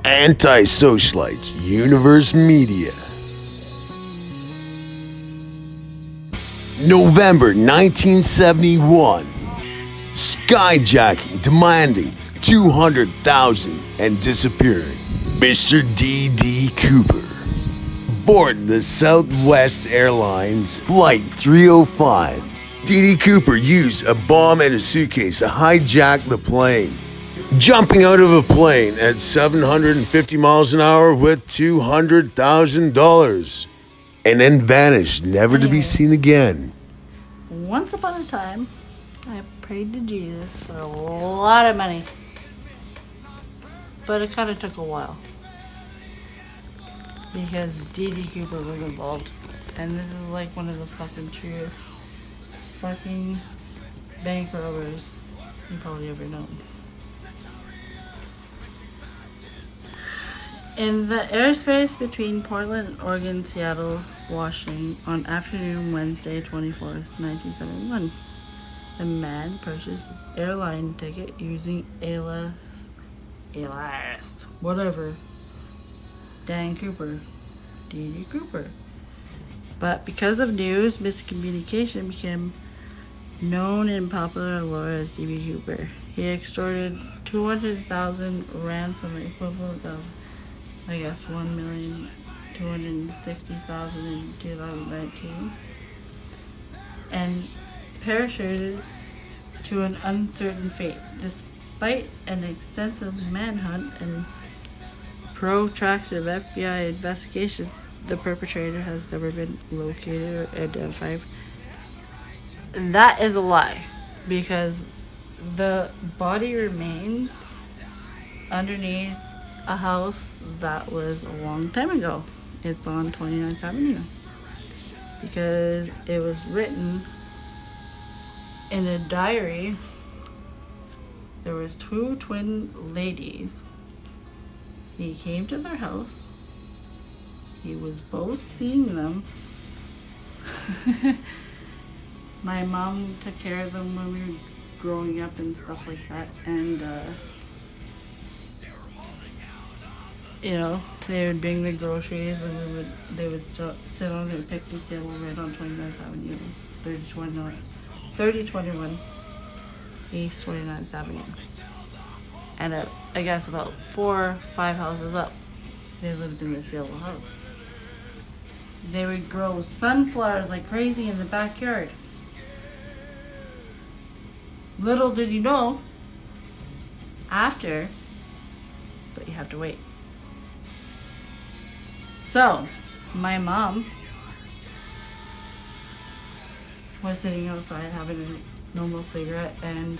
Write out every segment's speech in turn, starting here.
Anti-Socialites Universe Media. November 1971. Skyjacking, demanding $200,000 and disappearing. Mr. D.D.Cooper. Board the Southwest Airlines Flight 305. D.D.Cooper used a bomb and a suitcase to hijack the plane. Jumping out of a plane at 750 miles an hour with $200,000. And then vanished, never to be seen again. Once upon a time, I prayed to Jesus for a lot of money. But it kind of took a while. Because D.D. Cooper was involved. And this is like one of the fucking truest fucking bank robbers you probably ever known. In the airspace between Portland, Oregon, Seattle, Washington, on afternoon Wednesday, 24th, 1971, a man purchased his airline ticket using alias, whatever, Dan Cooper, D.D. Cooper. But because of news miscommunication, became known in popular lore as D.D. Cooper. He extorted $200,000 ransom, equivalent of, I guess, $1,260,000 in 2019, and parachuted to an uncertain fate. Despite an extensive manhunt and protracted FBI investigation, the perpetrator has never been located or identified. And that is a lie, because the body remains underneath a house that was a long time ago. It's on 29th Avenue. Because it was written in a diary. There was two twin ladies. He came to their house. He was both seeing them. My mom took care of them when we were growing up and stuff like that. And you know, they would bring the groceries and they would sit on their picnic table right on 29th Avenue. It was 3021 East 29th Avenue. And I guess about 4 or 5 houses up, they lived in this yellow house. They would grow sunflowers like crazy in the backyard. Little did you know, after, but you have to wait. So, my mom was sitting outside having a normal cigarette, and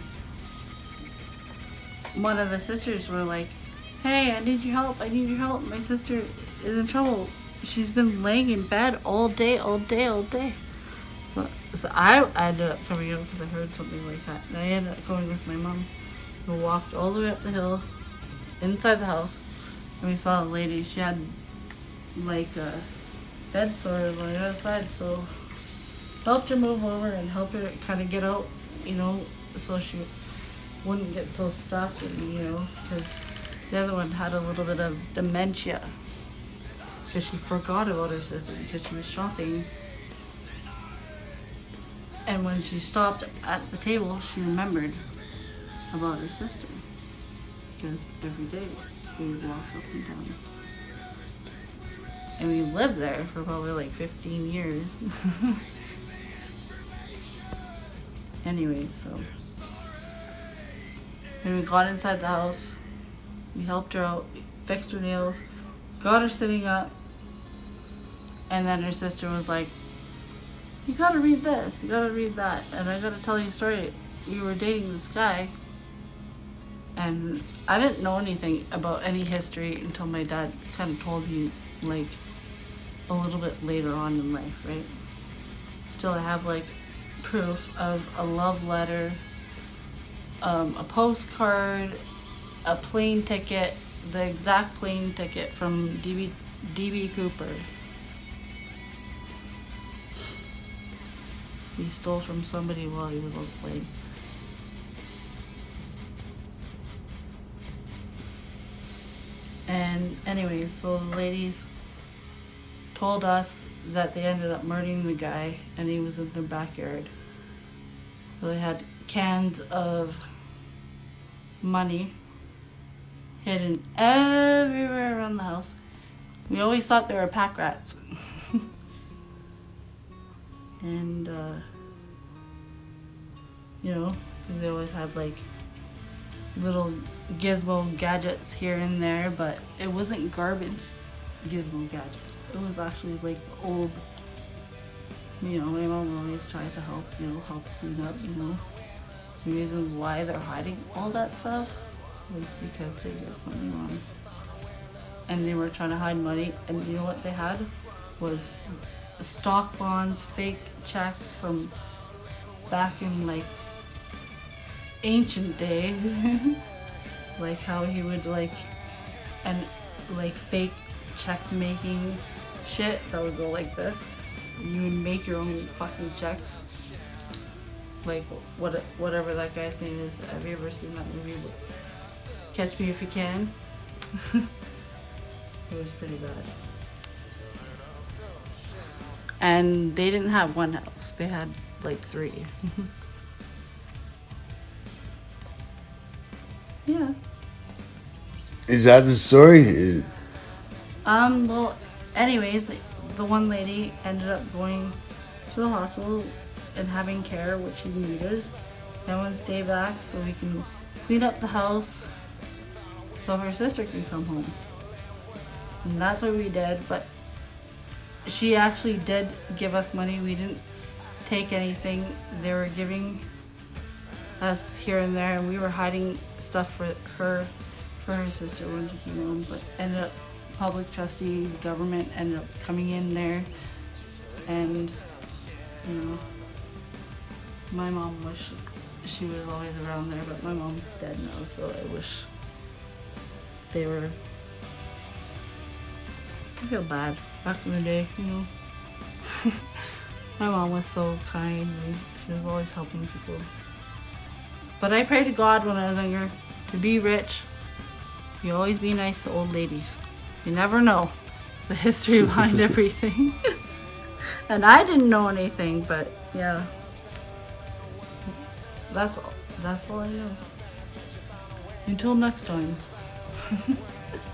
one of the sisters were like, "Hey, I need your help, my sister is in trouble. She's been laying in bed all day. So I ended up coming out because I heard something like that. And I ended up going with my mom. We walked all the way up the hill, inside the house, and we saw a lady. She had like a bed sore on the other side, so helped her move over and helped her kind of get out, you know, so she wouldn't get so stuck, and you know, because the other one had a little bit of dementia because she forgot about her sister because she was shopping, and when she stopped at the table, she remembered about her sister because every day we would walk up and down. And we lived there for probably like 15 years. Anyway, so when we got inside the house, we helped her out, fixed her nails, got her sitting up, and then her sister was like, "You gotta read this, you gotta read that, and I gotta tell you a story. We were dating this guy." And I didn't know anything about any history until my dad kind of told me, like, a little bit later on in life, right? Till I have like proof of a love letter, a postcard, a plane ticket, the exact plane ticket from D.D. Cooper. He stole from somebody while he was on the plane. And And anyways, so the ladies told us that they ended up murdering the guy and he was in their backyard. So they had cans of money hidden everywhere around the house. We always thought they were pack rats. And, you know, they always had like little gizmo gadgets here and there, but it wasn't garbage gizmo gadget. It was actually like the old, you know, my mom always tries to help, you know, help clean up, you know. The reason why they're hiding all that stuff was because they did something wrong. And they were trying to hide money, and you know what they had? Was stock bonds, fake checks from back in like ancient days. Like how he would like, and like fake check making shit that would go like this. You would make your own fucking checks. Like whatever that guy's name is. Have you ever seen that movie? Catch Me If You Can. It was pretty bad. And they didn't have one house. They had like 3. Yeah. Is that the story? Well, anyways, the one lady ended up going to the hospital and having care, which she needed. And want to stay back so we can clean up the house so her sister can come home. And that's what we did, but she actually did give us money. We didn't take anything. They were giving us here and there, and we were hiding stuff for her sister when she came home, but ended up public trustee, government ended up coming in there, and you know, my mom wished she was always around there, but my mom's dead now, so I wish they were. I feel bad. Back in the day, you know. My mom was so kind. She was always helping people. But I prayed to God when I was younger to be rich. You always be nice to old ladies. You never know the history behind everything. And I didn't know anything, but yeah. That's all I know. Until next time.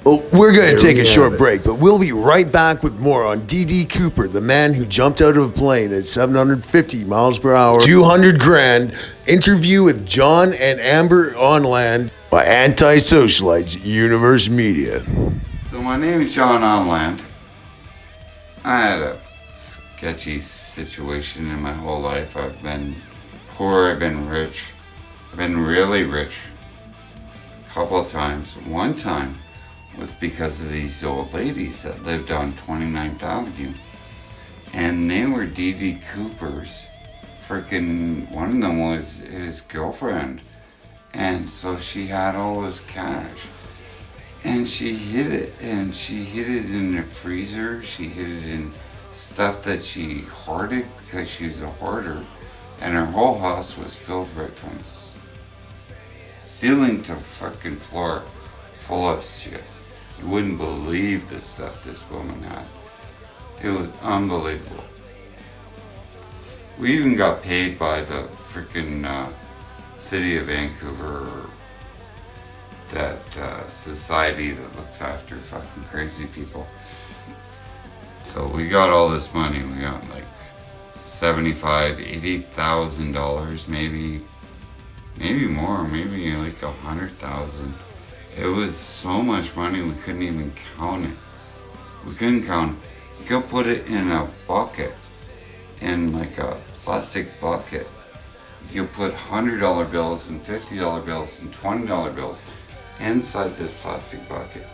Well, we're going to take a short break, but we'll be right back with more on D.D.Cooper, the man who jumped out of a plane at 750 miles per hour, 200 grand, interview with John and Amber Onland by Anti-Socialites Universe Media. So my name is John Onland. I had a sketchy situation in my whole life. I've been poor, I've been rich. I've been really rich a couple of times. One time was because of these old ladies that lived on 29th Avenue. And they were D.D. Cooper's. Freaking, one of them was his girlfriend. And so she had all his cash. And she hid it. And she hid it in the freezer. She hid it in stuff that she hoarded because she was a hoarder. And her whole house was filled right from ceiling to fucking floor full of shit. You wouldn't believe the stuff this woman had. It was unbelievable. We even got paid by the freaking city of Vancouver, that society that looks after fucking crazy people. So we got all this money. We got like $75,000, $80,000, maybe more, maybe like 100,000. It was so much money we couldn't even count it. We couldn't count it. You could put it in a bucket, in like a plastic bucket. You could put $100 bills and $50 bills and $20 bills inside this plastic bucket,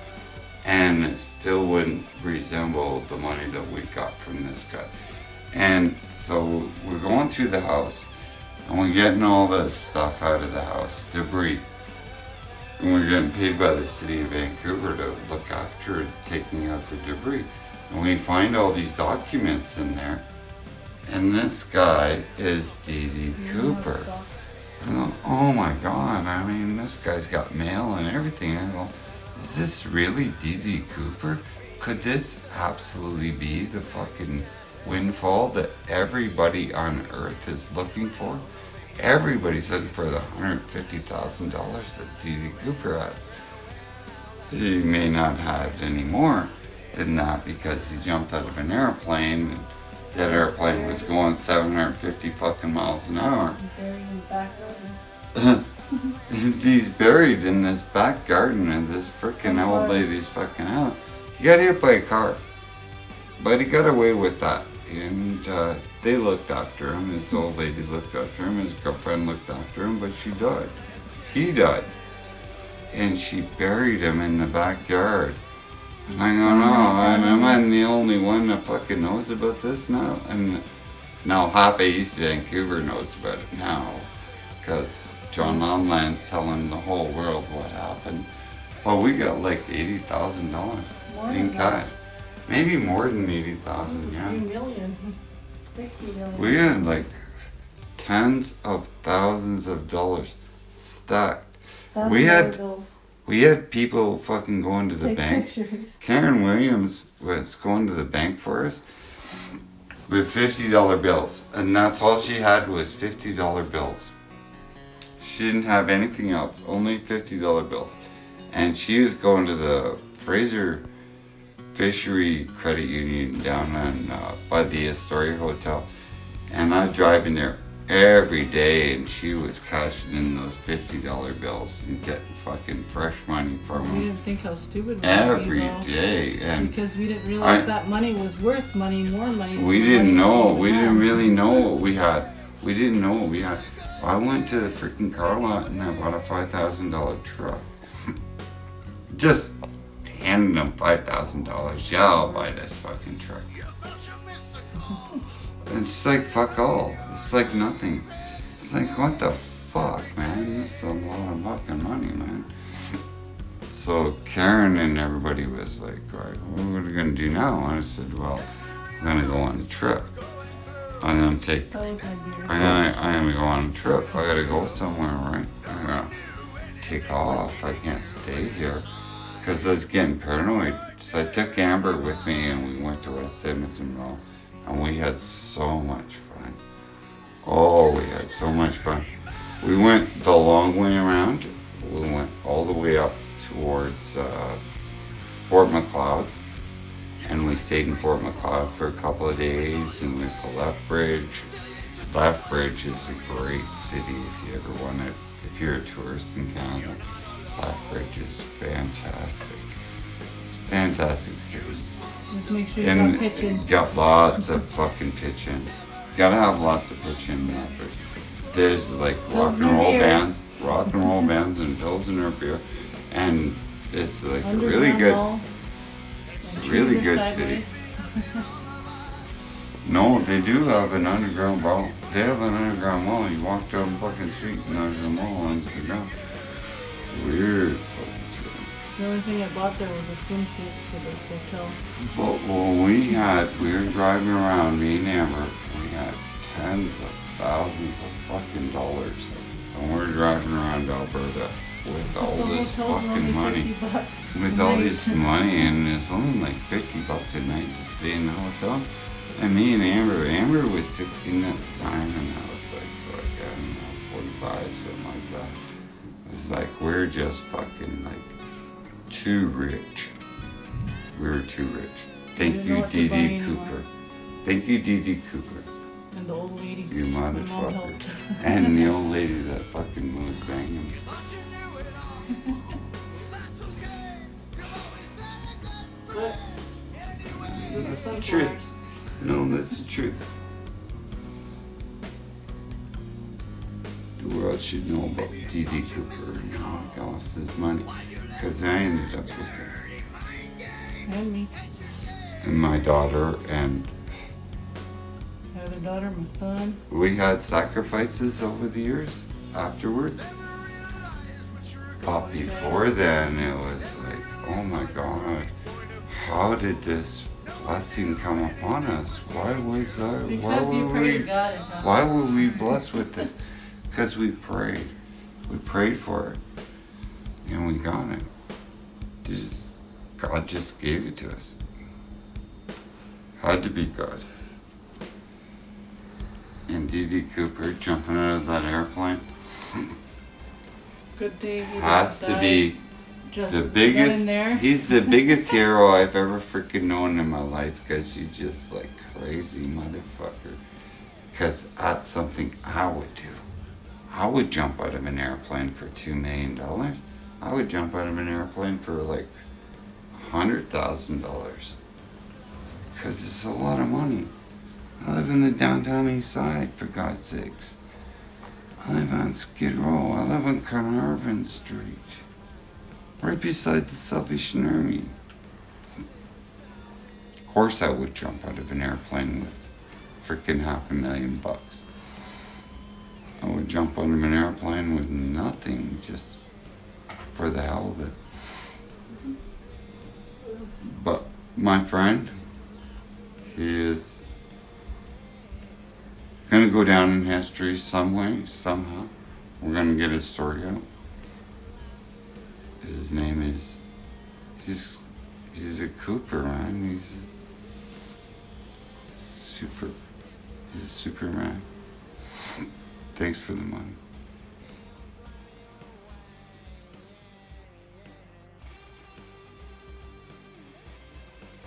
and it still wouldn't resemble the money that we got from this guy. And so we're going through the house, and we're getting all this stuff out of the house, debris. And we're getting paid by the city of Vancouver to look after taking out the debris. And we find all these documents in there. And this guy is D.D. Cooper. And I go, oh my God, I mean, this guy's got mail and everything. I go, is this really D.D.Cooper? Could this absolutely be the fucking windfall that everybody on earth is looking for? Everybody's looking for the $150,000 that D.D.Cooper has. He may not have any more than that because he jumped out of an airplane and that airplane was going 750 fucking miles an hour. He's buried in this back garden of this freaking old lady's fucking house. He got hit by a car, but he got away with that. And they looked after him. His old lady looked after him. His girlfriend looked after him, but she died. He died. And she buried him in the backyard. And I go, no, and am I the only one that fucking knows about this now? And now half of East Vancouver knows about it now. Because John Onland's telling the whole world what happened. Well, we got like $80,000 in cash. Maybe more than 80,000, yeah. 3 million. 60 million. We had like tens of thousands of dollars stacked. We had people fucking going to the Take bank. pictures. Karen Williams was going to the bank for us with $50 bills. And that's all she had was $50 bills. She didn't have anything else, only $50 bills. And she was going to the Fraser Fishery Credit Union down on by the Astoria Hotel. And I'm driving there every day and she was cashing in those $50 bills and getting fucking fresh money from We them didn't think how stupid we every were, though, day. And because we didn't realize that money was worth money, more money. we didn't know. We didn't really know what we had. We didn't know what we had. I went to the freaking car lot and I bought a $5,000 truck. Just handing them $5,000. Yeah, I'll buy this fucking truck. It's like fuck all. It's like nothing. It's like what the fuck, man? This is a lot of fucking money, man. So Karen and everybody was like, right, what are we gonna do now? And I said, well, I'm gonna go on the trip. I'm gonna take. That was my beer. I'm gonna go on a trip. I gotta go somewhere, right? I'm gonna take off. I can't stay here. Because I was getting paranoid. So I took Amber with me and we went to West Edmonton Mall. And we had so much fun. Oh, we had so much fun. We went the long way around. We went all the way up towards Fort McLeod. And we stayed in Fort McLeod for a couple of days and went to Lethbridge. Lethbridge is a great city if you ever want to, if you're a tourist in Canada. Lethbridge is fantastic. It's a fantastic city. Just make sure you And got pitching. got lots of fucking pitching. Gotta have lots of pitching in Lethbridge. There's like rock and roll bands and Pilsner beer. And it's like a really good, it's a really good city. No, they do have an underground mall. They have an underground mall. You walk down the fucking street and there's a mall underground. Weird fucking shit. The only thing I bought there was a swimsuit for the hotel. But when we were driving around, me and Amber, we had tens of thousands of fucking dollars. And we're driving around Alberta with all this fucking money. With all this money, and it's only like $50 a night to stay in the hotel. And me and Amber was 16 at the time, and I was like I don't know, 45, something like that. It's like we're just fucking like too rich. We were too rich. Thank you, D.D.Cooper. Thank you, D.D.Cooper. And the old ladies. You My mom motherfucker. helped. And the old lady that fucking was banging. But That's the truth. No, that's the truth. The world should know about D.D.Cooper and how he lost his money. Because I ended up with her. and me. And my daughter, and My other daughter, my son. we had sacrifices over the years afterwards. But before then, it was like, oh my God, how did this blessing come upon us? Why was why Because you were prayed we, God. why were we blessed with this? Because we prayed. We prayed for it. And we got it. God just gave it to us. Had to be God. And D.D. Cooper jumping out of that airplane Good thing he has didn't to die. be Just the went biggest. in there. He's the biggest hero I've ever freaking known in my life, because you just like crazy motherfucker. Because that's something I would do. I would jump out of an airplane for $2 million. I would jump out of an airplane for like $100,000. Because it's a lot of money. I live in the downtown east side, for God's sakes. I live on Skid Row. I live on Carnarvon Street. Right beside the Salvation Army. Of course I would jump out of an airplane with freaking $500,000. I would jump out of an airplane with nothing, just for the hell of it. But my friend, he is gonna go down in history some way, somehow. We're gonna get his story out. His name is, he's a Cooper, man. He's a Superman. Thanks for the money.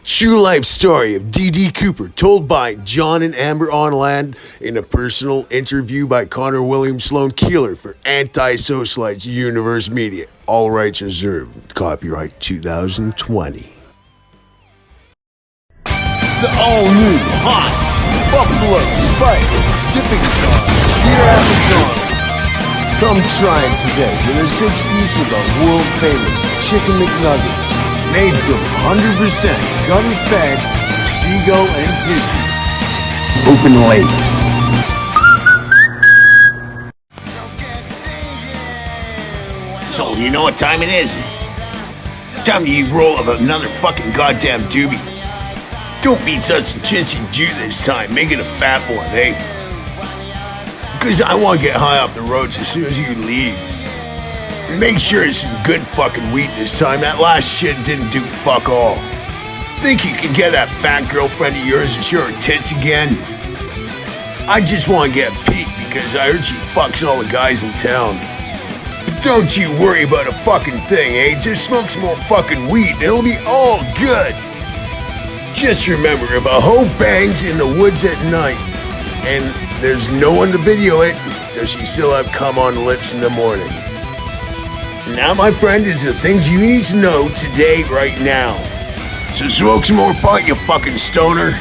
True life story of D.D. Cooper, told by John and Amber Onland in a personal interview by Connor William Sloan KEILLER for Anti-Socialites Universe Media. All rights reserved. Copyright 2020. The all-new hot buffalo spice dipping sauce here at McDonald's. Come try it today with a 6-piece of our world-famous Chicken McNuggets, made from 100% gutter-fed seagull and pigeon. Open late. So, you know what time it is? Time to roll up another fucking goddamn doobie. Don't be such a chintzy Jew this time. Make it a fat one, eh? Because I want to get high off the roads as soon as you leave. Make sure it's some good fucking weed this time. That last shit didn't do fuck all. Think you can get that fat girlfriend of yours to show her tits again? I just want to get Pete because I heard she fucks all the guys in town. But don't you worry about a fucking thing, eh? Just smoke some more fucking weed and it'll be all good. Just remember, if a hoe bangs in the woods at night and there's no one to video it, does she still have cum on the lips in the morning? Now, my friend, is the things you need to know today, right now. So smoke some more pot, you fucking stoner.